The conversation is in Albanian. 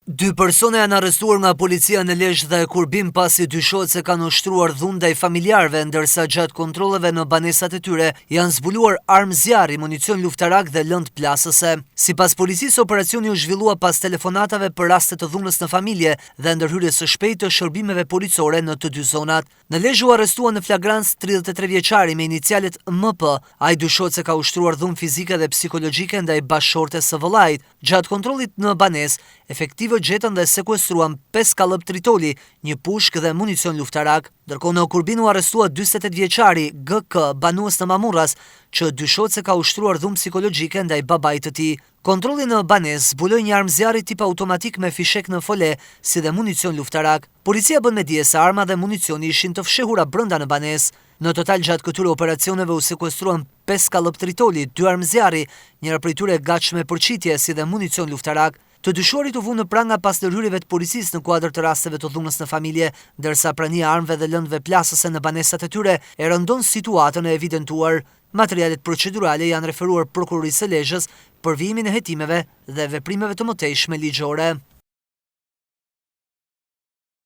Dy persone janë arrestuar nga policia në Lezhë dhe Kurbim pasi dyshohet se kanë ushtruar dhunë ndaj familjarëve, ndërsa gjatë kontrolleve në banesat e tyre janë zbuluar armë zjarri, municion luftarak dhe lëndë plasëse. Sipas policisë, operacioni u zhvillua pas telefonatave për raste të dhunës në familje dhe ndërhyrjes së shpejtë të shërbimeve policore në të dy zonat. Në Lezhë u arrestua në flagrancë 33 vjeçari me inicialet MP. Ai dyshohet se ka ushtruar dhunë fizike dhe psikologjike ndaj bashkëshortes së vëllait. Gjatë kontrollit në banesë, efektive gjetën dhe sekuestruan 5 kallëp tritoli, një pushk dhe municion luftarak. Ndërkohë në Kurbin u arrestua 48 vjeçari GK, banues në Mamurras, që dyshohet se ka ushtruar dhunë psikologjike ndaj babait të tij. Kontrolli në banesë zbuloi një armë zjarri tip automatik me fishek në fole, si dhe municion luftarak. Policia bën me dije se arma dhe municioni ishin të fshehura brenda në banesë. Në total gjatë këtyre operacioneve u sekuestruan 5 kallëp tritoli, 2 armë zjarri, njëra prej tyre gatshme për qitje, si dhe municion luftarak. Të dyshuarit u vunë në pranga pas ndërhyrjeve të policisë në kuadër të rasteve të dhunës në familje, ndërsa prania armëve dhe lëndëve plasëse në banesat e tyre e rëndon situatën e evidentuar. Materialet procedurale janë referuar prokurorisë së Lezhës për vijimin e hetimeve dhe veprimeve të mëtejshme ligjore.